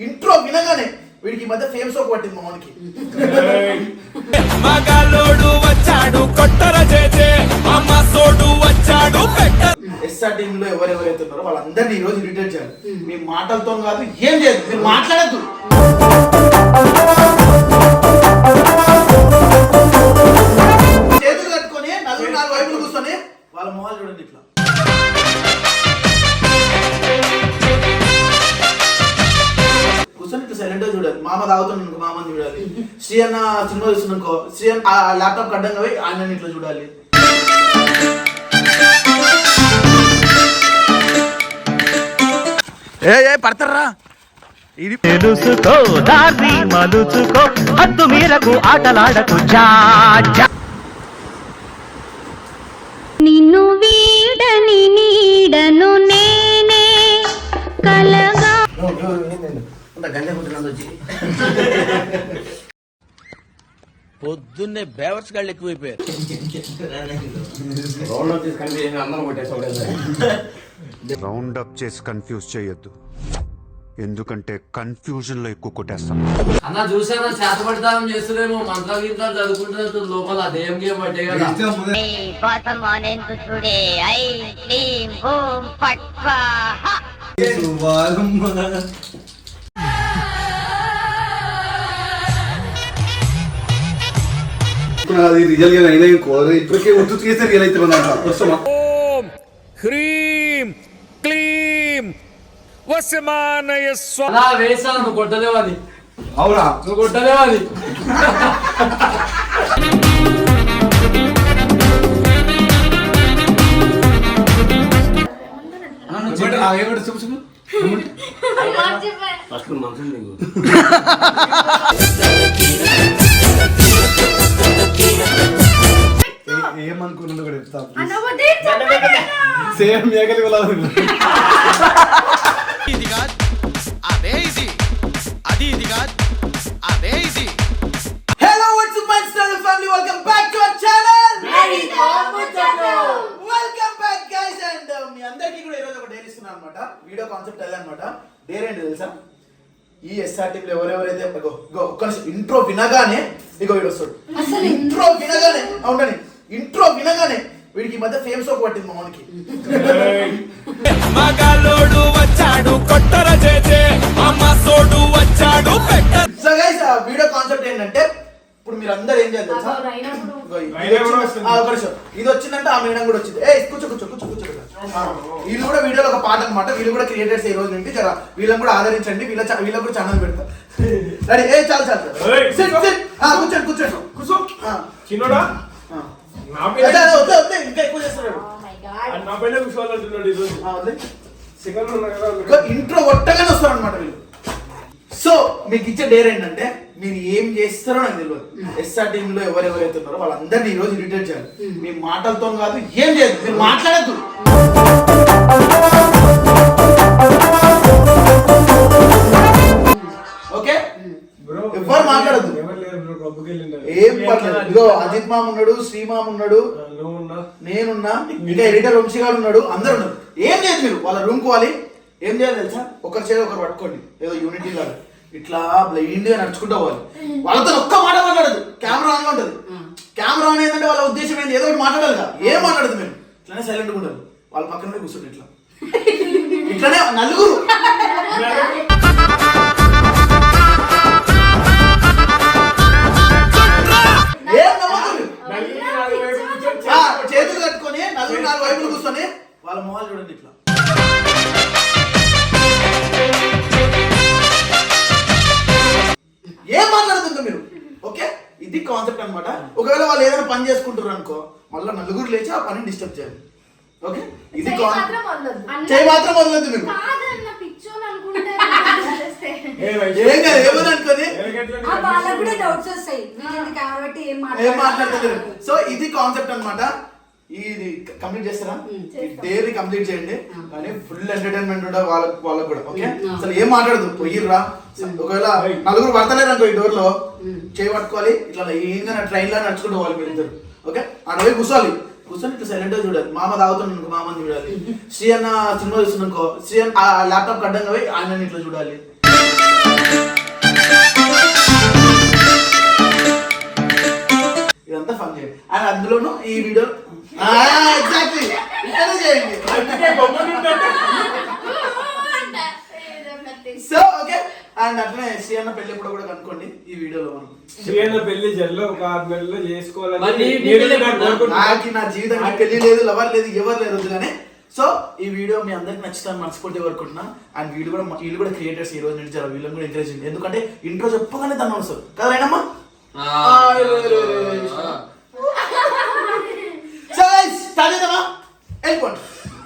Intro వినగానే వీడికి మధ్య ఫేమ్ షోక్ పట్టింది మామూలుకి. మగాలోడు వచ్చాడు కొట్టర చేసే అమ్మ సోడు వచ్చాడు ఎస్ఆర్ టీమ్ లో ఎవరెవరైతే ఉన్నారో వాళ్ళందరినీ ఈ రోజు రిటైర్ చేయాలి. మీ మాటలతో కాదు, ఏం చేయదు, మీరు మాట్లాడద్దు. చేతులు కట్టుకొని నలుగురు నాలుగు వైపులు కూర్చొని వాళ్ళ మొహాలు చూడండి ఇట్లా. కూర్చొని ఇట్లా సైలెంట్ గా చూడాలి. మామ తాగుతున్నాను మామని చూడాలి. శ్రీ అన్న సినిమా చూస్తున్నానుకో శ్రీ అన్న ల్యాప్టాప్ అడ్డంగా పోయి ఆయన ఇట్లా చూడాలి. ఏ పడతారా ఇది తెలుసుకో దారి మలుచుకో హద్దు మీరకు ఆటలాడకు నిన్ను వీడని నీడను నేనే కలగా పొద్దున్నే బేవర్స్ గాళ్ళు ఎక్కువైపోయారు. రౌండ్ అప్ చేసి కన్ఫ్యూజ్ చేయొద్దు, ఎందుకంటే కన్ఫ్యూజన్ లో ఎక్కువ కొట్టేస్తాం. అన్న చూసానా చేతపడతాం చేస్తులేమో మంత్రాలు గింత్రాలు చదువుకుంటున్నారు లోపల అదేం గేమ్ పట్టే కదా. అది రియల్ గా అయినా ఇప్పటికే ఉత్తు చేస్తే రియల్ అయితే ఓం హ్రీం క్లీం వసమానయ స్వాహ. అలా వేసా నువ్వు కొట్టలేవు అది. అవునా? నువ్వు కొట్టలేవు అది. ఏమనుకున్నా కూడా చెప్తా. సేమ్ మేకలి ఇది కాదు అదే ఇది, అది ఇది కాదు అదే ఇది. Hello what's up my star family, welcome back to our channel. Welcome back guys. And మీ అందరికీ కూడా ఈరోజు ఒక డేర్ ఇస్తున్నాను అనమాట. వీడియో కాన్సెప్ట్ అదే అనమాట. డేర్ ఏంటి తెలుసా? ఈ ఎస్ఆర్ టీంలో ఎవరెవరైతే ఒక్క ఇంట్రో వినగానే ఇగో వీడు వస్తాడు. ఇంట్రో వినగానే అవునండి, ఇంట్రో వినగానే వీడికి మధ్య ఫేమ్ షోక్ పట్టింది మామూలుకి. మగాలోడు వచ్చాడు కొట్టర చేసే అమ్మ సోడు వచ్చాడు. సో గైస్ వీడియో కాన్సెప్ట్ ఏంటంటే, ఇప్పుడు మీరు అందరు ఏం చేయాలి తెలుసా? ఇది వచ్చిందంటే ఆ మేడం కూడా వచ్చింది. ఏ కూర్చో కూర్చో కూర్చో కూర్చో. వీళ్ళు కూడా వీడియోలో ఒక పాట అనమాట. వీళ్ళు కూడా క్రియేటర్స్ ఈ రోజు నుండి జర వీళ్ళని కూడా ఆదరించండి. వీళ్ళకి కూడా ఛానల్ పెడతా. రెడీ? ఏ చాలు చాలు కూర్చోండి కూర్చోండి కూర్చో. చిన్నోడా ఇంకా ఎక్కువ చేస్తున్నాడు. ఇంట్రో కొట్టగానే వస్తారు అనమాట వీళ్ళు. సో మీకు ఇచ్చే డేర్ ఏంటంటే, మీరు ఏం చేస్తారో నాకు తెలియదు. ఎస్ఆర్ టీమ్ లో ఎవరెవరైతే ఉన్నారో వాళ్ళందరినీ ఈ రోజు రిటైర్ చేయాలి. మీ మాటలతో కాదు, ఏం చేయదు, మీరు మాట్లాడద్దు. ఓకే? ఎవరు మాట్లాడద్దు, ఏం పర్లేదు. ఇదో అజిత్ మామ ఉన్నాడు, శ్రీమామ ఉన్నాడు, నేనున్నా, ఇంకా ఎడిటర్ వంశీ గారు ఉన్నాడు, అందరు ఉన్నారు. ఏం చేయదు, మీరు వాళ్ళ రూమ్ కోవాలి. ఏం చేయాలి తెలుసా? ఒకరి చేతి ఒకరు పట్టుకోండి, ఏదో యూనిటీ లాగా ఇట్లా బ్లైండ్ గా నడుచుకుంటూ పోవాలి. వాళ్ళతో ఒక్క మాట మాట్లాడదు. కెమెరా ఆన్ ఉంటుంది. కెమెరా ఆన్ ఏంటంటే వాళ్ళ ఉద్దేశం ఏంటి, ఏదో ఒకటి మాట్లాడాలి కదా. ఏం మాట్లాడదు, మీరు ఇట్లానే సైలెంట్ ఉంటారు. వాళ్ళ పక్కన కూర్చోండి ఇట్లా, ఇట్లానే నలుగురు. ఏం నమ్మకం, చేతులు కట్టుకొని నలుగురు నాలుగు వైపులు కూర్చొని వాళ్ళ మొహాలు చూడండి ఇట్లా. ఏం మాట్లాడుతుందో మీరు. ఓకే, ఇది కాన్సెప్ట్ అనమాట. ఒకవేళ వాళ్ళు ఏదైనా పని చేసుకుంటారు అనుకో, మళ్ళీ నలుగురు లేచి ఆ పనిని డిస్టర్బ్ చేయాలి. ఓకే, ఇది చేయి మాత్రం వదలద్దు మీరు. ఏం కాదు, ఏమని అనుకోని ఏం మాట్లాడలేదు. సో ఇది కాన్సెప్ట్ అనమాట. ఇది కంప్లీట్ చేస్తారా? డైలీ కంప్లీట్ చేయండి, కానీ ఫుల్ ఎంటర్టైన్మెంట్ ఉండే వాళ్ళకు కూడా. ఓకే, అసలు ఏం మాట్లాడదు, పోయిర్రా. ఒకవేళ నలుగురు పడతలేరు అనుకో, ఈ డోర్ లో చేయి పట్టుకోవాలి, ఇట్లా ఏంగా ట్రైన్ లా నడుచుకుంటూ పోవాలి మీరు ఇద్దరు. ఓకే, అడవి కూర్చోవాలి. కూర్చొని ఇట్లా సైలెంట్ గా చూడాలి. మామ తాగుతున్నాను మామని చూడాలి. శ్రీ అన్న సినిమా చూస్తున్నానుకో శ్రీ అన్న ల్యాప్టాప్ అడ్డంగా పోయి ఆయన ఇట్లా చూడాలి. ఓకే అండ్ అట్లనే శ్రీ అన్న పెళ్లి కూడా కనుక్కోండి ఈ వీడియోలో మనం. శ్రీయన్న పెళ్లి జల్లు ఒక 6 నెలల్లో మరి చేసుకోవాలని నీ పెళ్లి ఎప్పుడు? నాకు నా జీవితంలో పెళ్లి లేదు, లవర్ లేదు, ఎవరు లేరు వద్దుగానే. సో ఈ వీడియో మీ అందరికి నచ్చుతాను మనస్ఫూర్తిగా కోరుకుంటున్నా. అండ్ వీళ్ళు కూడా క్రియేటర్స్ ఈ రోజు నుంచి చాలా వీళ్ళని కూడా ఎంకరేజ్ చేయండి. ఎందుకంటే ఇంట్రో చెప్పగానే దాన్ని వస్తారు కదా రైనమ్మా. సో గైస్ స్టార్ట్ చేద్దామా? వెళ్ళిపోండి.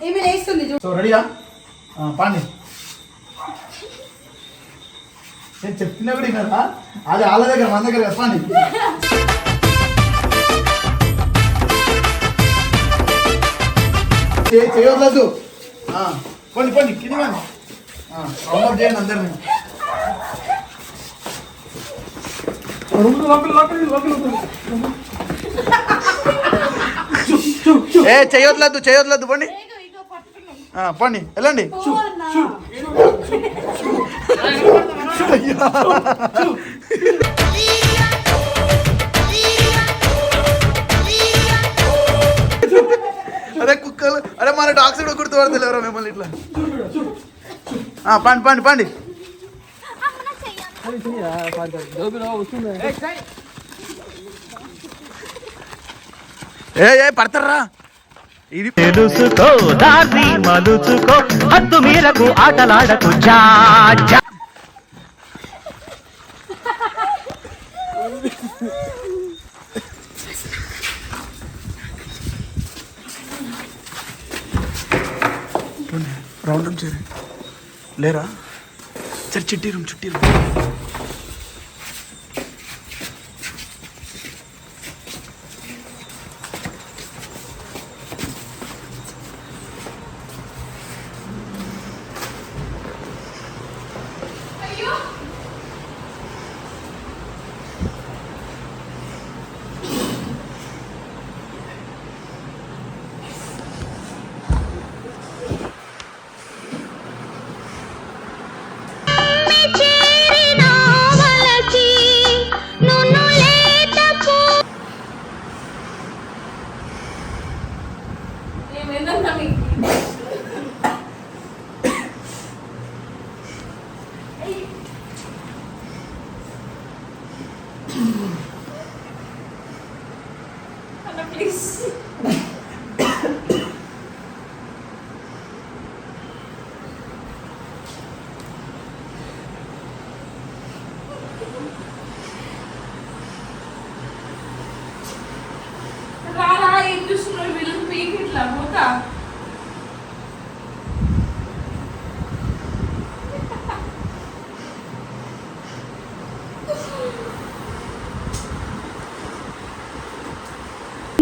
ఏమి లేస్తుంది సో రెడీయా? పాండి నేను చెప్తున్నా కూడా కదా, అది వాళ్ళ దగ్గర మన దగ్గర కదా. పాండి చేయవద్దు. కొన్ని కొన్ని కింది రౌండ్ చేయండి అందరినీ. చేయొద్దు పండి పండి వెళ్ళండి. అరే కుక్కలు, అరే మన డాగ్స్ కూడా గుర్తుపడతలే ఎవరో మిమ్మల్ని ఇట్లా. పండి పండి పండి. ఏ పడతారా? ఇది తెలుసుకో దారి మలుచుకో హద్దు మీరకు ఆటలాడకు జా జా. రౌండ్ రూమ్ చేరే లేరా? సరే చిట్టి రూమ్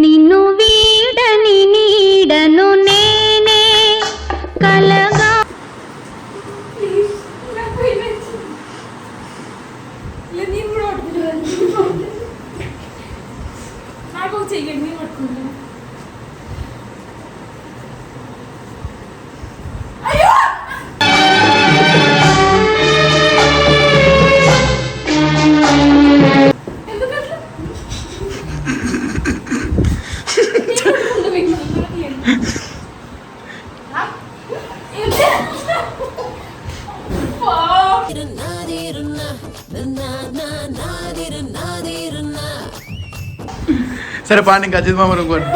నిన్ను వీడని నీడను నేనే కలగా. సరే పాండి ఇంకా అజిత్ మామ ఇంకోటి.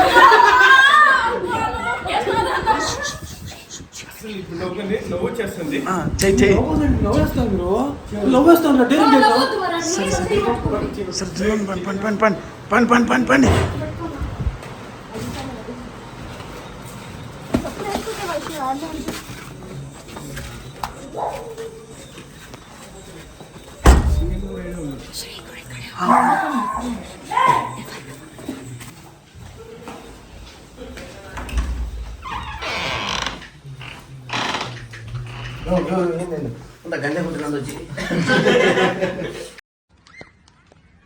నవ్వు చేస్తుంది. చెయ్యి పండి.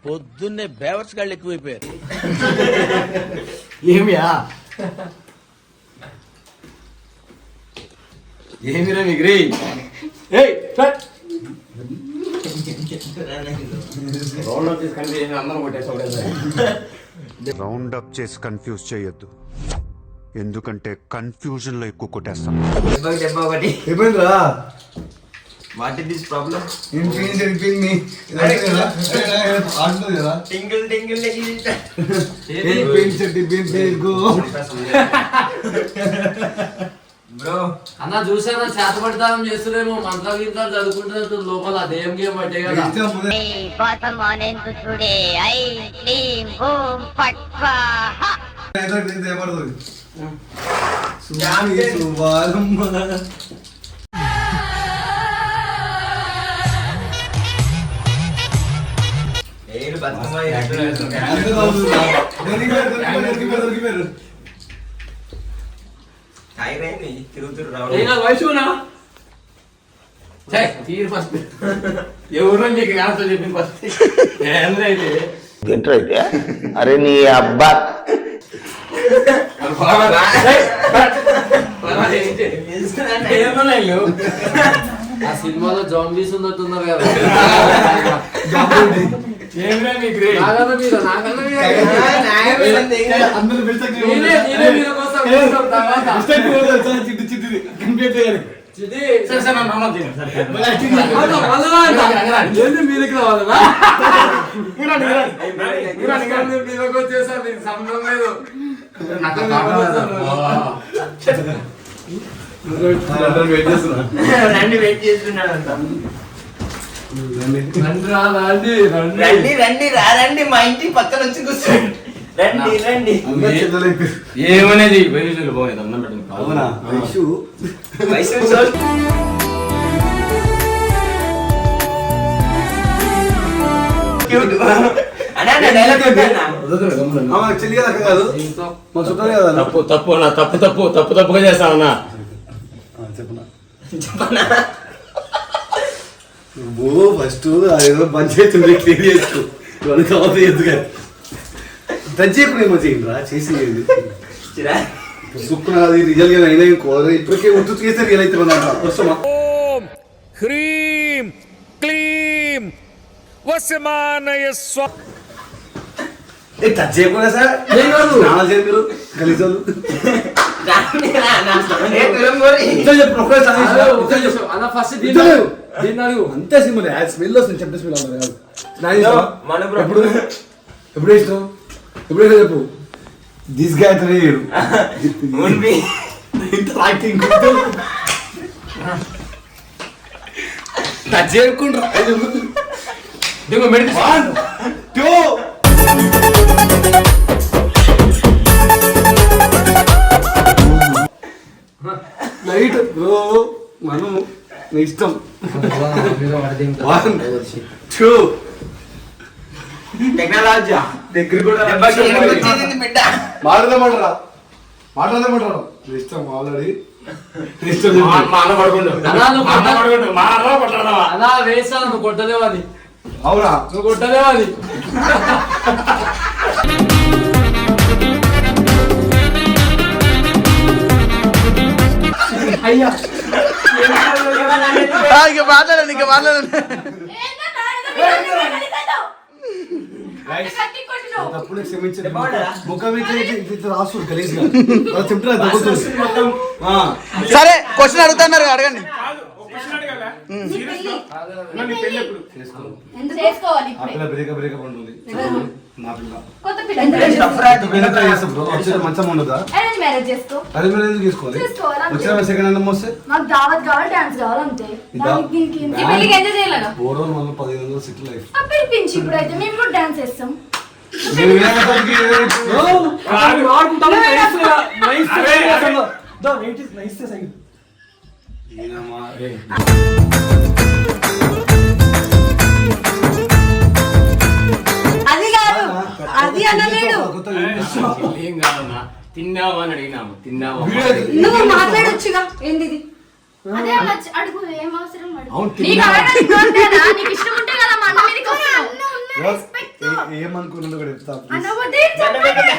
పొద్దున్నే బేవర్స్ గాళ్ళు ఎక్కువైపోయారు. ఏమియా ఏమిరా మిగిరి రౌండ్ అప్ చేసి కన్ఫ్యూజ్ చేయొద్దు, ఎందుకంటే కన్ఫ్యూజన్ లో ఎక్కువ కొట్టేస్తాం. ఏమైందిరా? What is this problem? ఆడుతుంది కదా టింగిల్ టింగిల్ బ్రో అన్న చూసానా చేతపడతాం చేస్తులేమో మంత్రాలు గింత్రాలు చదువుకుంటున్నట్టు లోపల అదేం గేమ్ పట్టే కదా చూడే ఐ క్లీం ఓం ఫట్ స్వాహ ఏమడుతుంది సుబాలమ్మ ఏడు బతుకమ్మ దొరికిపోయారు కాయరేంది తిరుగుతురు వయసునా తీరు ఫస్ట్ ఎవరు నీకు కాస్త చెప్పింది ఫస్ట్ ఏంద్రైతే అరే నీ అబ్బా ఆ సినిమాలో జాంబీస్ ఉన్నట్టున్నారు కదా మీదకి రావాలన్నా మీదకి వచ్చేసారు దీనికి సంబంధం లేదు వెయిట్ చేస్తున్నాడంట రండి రండి మా ఇంటి పక్కన వచ్చి కూర్చోండి రండి రండి ఏమనేది వయసులు పోయేది అన్నం పెట్టండి అవునా వైషు వయసు చెల్లి కదా కాదు మా చుట్టాలు కదా తప్పుగా చేస్తావన్నా చెప్పనా నువ్వు ఫస్ట్ అదేదో పంచాయతీ క్లియర్ చేసుకో వాళ్ళు కావాలి ఎందుకు దంచేప్పుడు ఏమో చేయండి రా చేసి సుక్కున అది రిజల్ట్ గా అయినా కోరే ఇప్పటికే ఉత్తు చేస్తే రియల్ అయితే వస్తామా హ్రీం క్లీం వసమానయ స్వ టచ్ చేయకుండా సార్ స్నానాలు చేయండి మీరు గలీజోళ్ళు అంతే సింపుల్ స్మెల్ వస్తుంది చెడ్డ స్మెల్ కాదు ఎప్పుడు ఎప్పుడు వేసినావు ఎప్పుడు వేసినా చెప్పు దిస్ గాయత్రి ఇంత యాక్టింగ్ టచ్ చేయకుండా లైట్ బ్రో మనం ఇష్టం 1 2 టెక్నాలజీ దగ్గర కూడా మాట్లాడదామంటారా మాట్లాడదామంటారా ఇష్టం ఆల్రెడీ ఇష్టం అలా వేసా నువ్వు కొట్టలేవు అది అవునా నువ్వు కొట్టలేవు అది అయ్యా ఇక మాట్లాడండి తప్పుడు క్షమించండి ముఖం రాసు గలీజ్గా చెప్తున్నా సరే క్వశ్చన్ అడుగుతున్నారు అడగండి బ్రేకప్ ఉంటుంది నా పిల్ల మంచం ఉండదా అది మీరు ఎందుకు తీసుకోవాలి వచ్చిన సెకండ్ హ్యాండ్ వస్తే ఓవరాల్ మనం 1500 సిటీ లైఫ్ ఇప్పుడైతే మేము కూడా డాన్స్ చేస్తాం అది కాదు అది అనలేడు ఏం కాదన్నా తిన్నావా అని అడిగినాము తిన్నావా నువ్వు మాట్లాడొచ్చుగా ఏంది ఇది? అదే అడుగు ఏం అవసరం అడుగు నీకు అడగడానికి దొరకదా? నీకు ఇష్టం ఉంటే కదా మా అన్న మీదకి వస్తున్నావు. ఏమనుకున్నాడు కూడా చెప్తా అనవద్దే చెప్పకదా?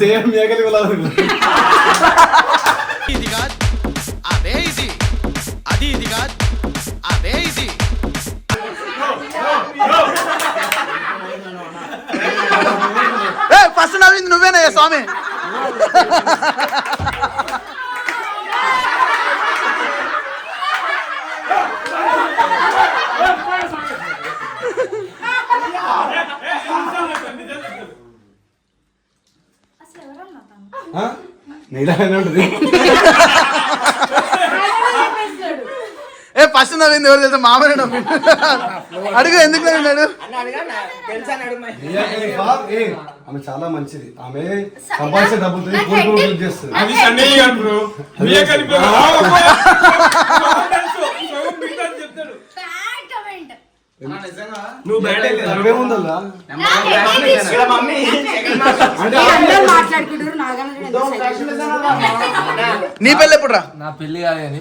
సేమ్ మేకలి ఇది కాదు అదే ఇది అది ఇది కాదు అదే ఇది ఫస్ట్ నవ్వింది నువ్వేనా స్వామి నీలాగానే ఉంటుంది. ఏ ఫస్ట్ నవ్వింది ఎవరు తెలుసా? మామనే నవ్విండు. అడుగు ఎందుకు నవ్వినాడు? ఆమె చాలా మంచిది. ఆమె సంపాదించే డబ్బులతో కోరుకోవడం చేస్తుంది. నువ్వేముందల్లా నీ పెళ్ళి ఎప్పుడు రా? నా పెళ్లి కాదు కానీ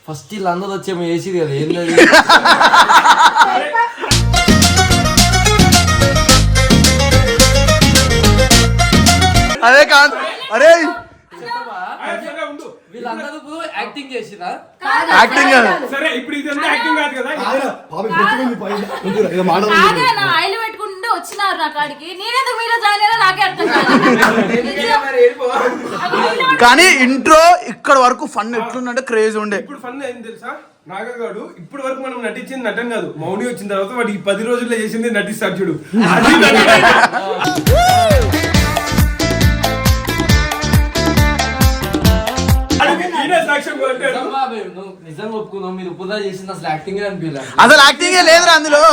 ఫస్ట్ వీళ్ళందరూ వచ్చేమో వేసిది కదా ఏంది అదే కాదు. అరే వీళ్ళందరూ యాక్టింగ్ చేసిరా? యాక్టింగ్ సరే ఇప్పుడు ఇదంతా యాక్టింగ్ కాదు కదా. ఆయిల్ పెట్టుకుంటే వచ్చినారు నా కాడికి. నేనెందుకు మీలో జాయిన్ అయినా నాకే అర్థం కాదు. కానీ ఇంట్రో ఇక్కడ వరకు ఫన్ ఎట్లుందంటే క్రేజ్ ఉండే. ఇప్పుడు ఫన్ ఏం తెలుసా? నాగగాడు ఇప్పుడు వరకు మనం నటించింది నటన కాదు. మౌని వచ్చిన తర్వాత వాడికి 10 రోజుల్లో చేసింది నటిస్తాడు చూడు. అది నిజంగా ఒప్పుకున్నాం. మీరు ఇప్పుడు చేసింది అసలు యాక్టింగ్ అనిపించలేదు. అసలు యాక్టింగే లేదురా అందులో.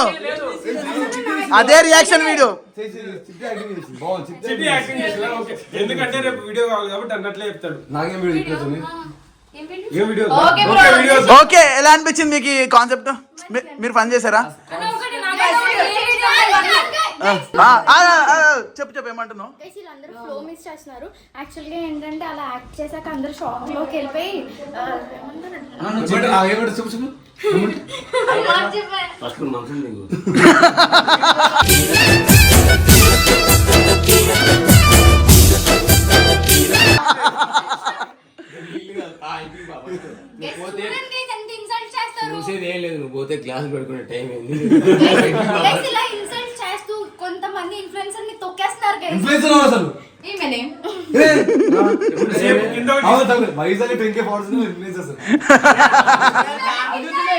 అదే రియాక్షన్ వీడియో. చిట్టి యాక్టింగ్ చేసినా ఓకే. ఎందుకంటే రేపు వీడియో కావాలి కాబట్టి అన్నట్లే చెప్తాడు. నాకేం వీడియో చెప్పేసి ఏ వీడియో? ఓకే, ఎలా అనిపించింది మీకు ఈ కాన్సెప్ట్? మీరు పని చేశారా? చెప్పు ఏమంటున్నావు? వీళ్ళందరూ ఫ్లో మిస్ చేస్తున్నారు. యాక్చువల్ గా ఏంటంటే అలా యాక్ట్ చేశాక అందరూ షాక్ లోకి వెళ్ళిపోయి చూసేది ఏం లేదు. నువ్వు పోతే క్లాస్ పెట్టుకునే టైం ఏంది? ఇలా ఇన్సల్ట్ చేస్తూ కొంతమంది ఇన్ఫ్లుయెన్సర్ ని తొక్కేస్తున్నారు. అసలు వైజాగ్ 10K ఫాలోవర్స్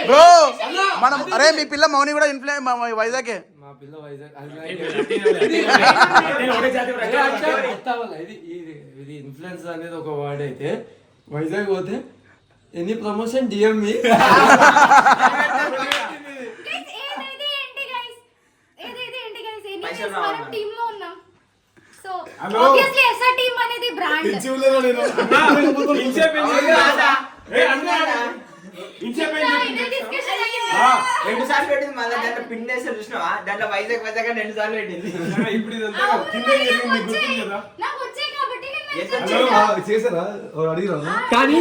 బ్రో మనం అరే మీ పిల్ల మౌని కూడా వైజాగే. మా పిల్ల వైజాగ్. ఇది ఇన్ఫ్లుయెన్స్ అనేది ఒక వర్డ్ అయితే వైజాగ్ పోతే ఎనీ ప్రమోషన్ డిఎంఈ. టీమ్ లో ఉన్నాం. సో ఆబ్వియస్లీ ఎస్ఆర్ టీమ్ అనేది బ్రాండ్. రెండు సార్లు పెట్టింది. మళ్ళీ దాంట్లో పిన్ వేస్తే చూసినావా? దాంట్లో వైజాగ్ 2 సార్లు పెట్టింది. ఇప్పుడు ఇదంతా కింద జరిగింది గుర్తుంది కదా? నాకు వచ్చాయి కాబట్టి చేశారా? అడిగిరా? కానీ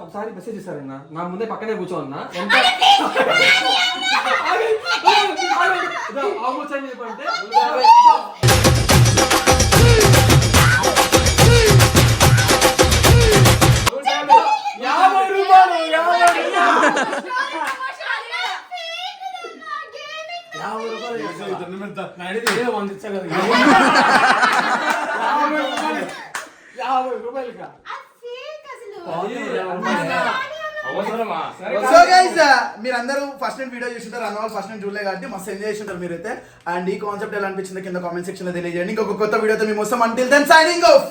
ఒకసారి మెసేజ్ ఇస్తారన్నా. నా ముందే పక్కనే కూర్చోన్నా. సో గైస్ మీరందరూ ఫస్ట్ నైట్ వీడియో చూసింటారు. అన్న వాళ్ళు ఫస్ట్ నైట్ చూడలే కాబట్టి మస్తు ఎంజాయ్ చేసింటారు మీరైతే. అండ్ ఈ కాన్సెప్ట్ ఎలా అనిపించింది కింద కామెంట్ సెక్షన్ లో తెలియజేయండి. ఇంకొక కొత్త వీడియోతో మేము వస్తాం. Until then signing of.